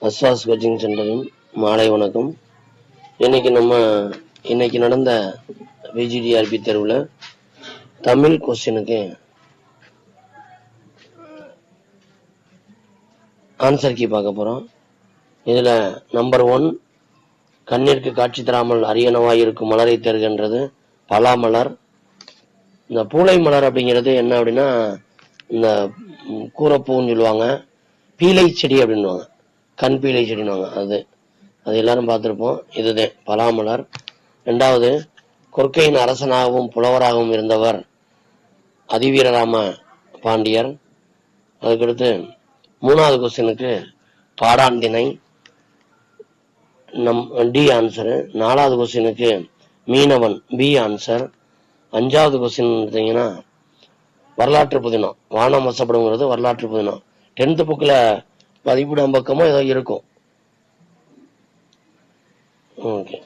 அஸ்வாஸ் coaching சென்டரின் மாலை வணக்கம். இன்னைக்கு நடந்த விஜிடிஆர்பி தேர்வுல தமிழ் கொஸ்டினுக்கு ஆன்சர் கீ பார்க்க போறோம். இதுல நம்பர் 1, கண்ணிற்கு காட்சி தராமல் அரியணவாய் இருக்கும் மலரை தேர்கின்றது பலாமலர். இந்த பூளை மலர் அப்படிங்கிறது என்ன அப்படின்னா, இந்த கூரப்பூன்னு சொல்லுவாங்க, பீலை செடி அப்படின்னுவாங்க, கண் பீலை செடின்னுவாங்க. அது எல்லாரும் பார்த்திருப்போம். இதுதான் பலாமலர். 2வது, கொற்கையின் அரசனாகவும் புலவராகவும் இருந்தவர் அதிவீரராம பாண்டியர். அதுக்கடுத்து 3வது கொஸ்டினுக்கு பாடாந்திணை, டி ஆன்சரு. 4வது கொஸ்டினுக்கு மீனவன், பி ஆன்சர். 5வது கொஸ்டின் பார்த்தீங்கன்னா வரலாற்று புதினம், வானம் வசப்படுங்கிறது வரலாற்று புதினம். 10th புக்ல 17ஆம் பக்கமோ ஏதோ இருக்கும். ஓகே.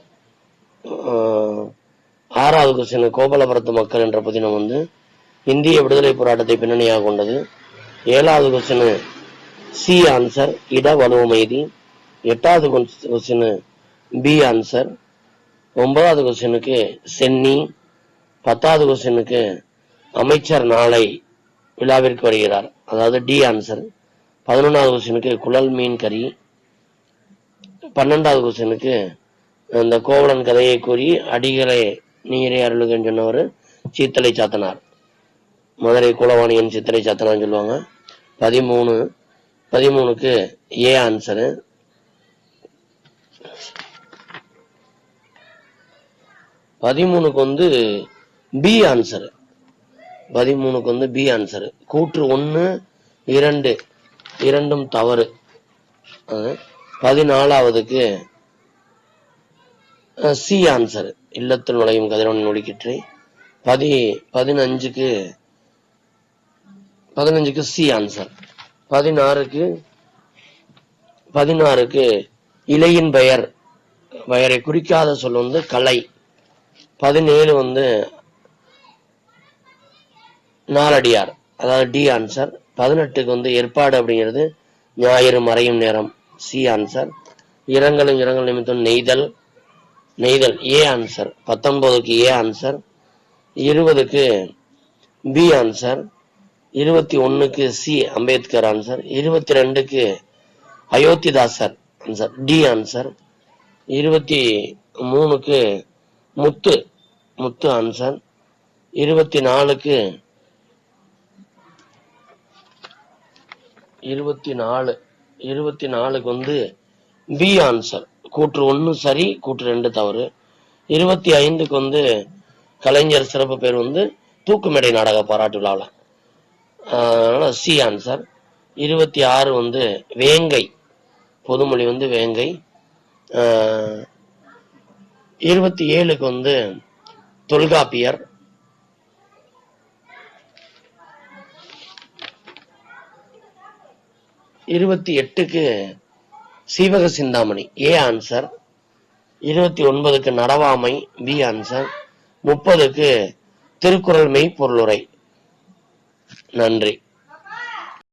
6வது கொஸ்டின் கோபாலபுரத்து மக்கள் என்ற புதினம் இந்திய விடுதலை போராட்டத்தை பின்னணியாக கொண்டது. 7வது கொஸ்டின் சி ஆன்சர், இட வலுவமைதி. 8வது கொஸ்டின் பி ஆன்சர். 9வது கொஸ்டினுக்கு சென்னி. 10வது கொஸ்டினுக்கு அமைச்சர் நாளை விழாவிற்கு வருகிறார், அதாவது டி ஆன்சர். 11வது கொஸ்டினுக்கு குழல் மீன் கறி. 12வது கொஸ்டினுக்கு இந்த கோவலன் கதையை கூறி அடிகளை நீரே அருளுகன்னு சொன்னவர் சித்தலை சாத்தனார், மதுரை குலவாணியன் சித்தலை சாத்தனார்னு சொல்லுவாங்க. 13க்கு ஏ ஆன்சரு. 13க்கு பி ஆன்சர். 13க்கு பி ஆன்சர். கூற்று 1, 2 இரண்டும் தவறு. 14வதுக்கு சி ஆன்சர், இல்லத்தில் நுழையும் கதிரவன் ஒளிக்கிற்றை. 15க்கு சி ஆன்சர். 16க்கு இலையின் பெயரை குறிக்காத சொல் கலை. 17 நாலடியார், அதாவது டி ஆன்சர். 18க்கு ஏற்பாடு அப்படிங்கிறது ஞாயிறு மறையும் நேரம், சி ஆன்சர். இரங்கல் நிமித்தம் நெய்தல் ஏ ஆன்சர். 19க்கு ஏ ஆன்சர். 20க்கு பி ஆன்சர். 21க்கு சி அம்பேத்கர் ஆன்சர். 22க்கு அயோத்திதாசர் ஆன்சர், டி ஆன்சர். 23க்கு முத்து ஆன்சர். 24க்கு பி ஆன்சர். கூற்று 1 சரி, கூற்று 2 தவறு. 25க்கு கலைஞர் சிறப்பு பேர் தூக்குமேடை நாடக பாராட்டு விழாவில், அதனால சி ஆன்சர். 26 வேங்கை, பொதுமொழி வேங்கை. 27க்கு தொல்காப்பியர். 28க்கு சீவக சிந்தாமணி, ஏ ஆன்சர். 29க்கு நடவாமை, பி ஆன்சர். 30க்கு திருக்குறள் மெய்ப்பொருளுரை. நன்றி.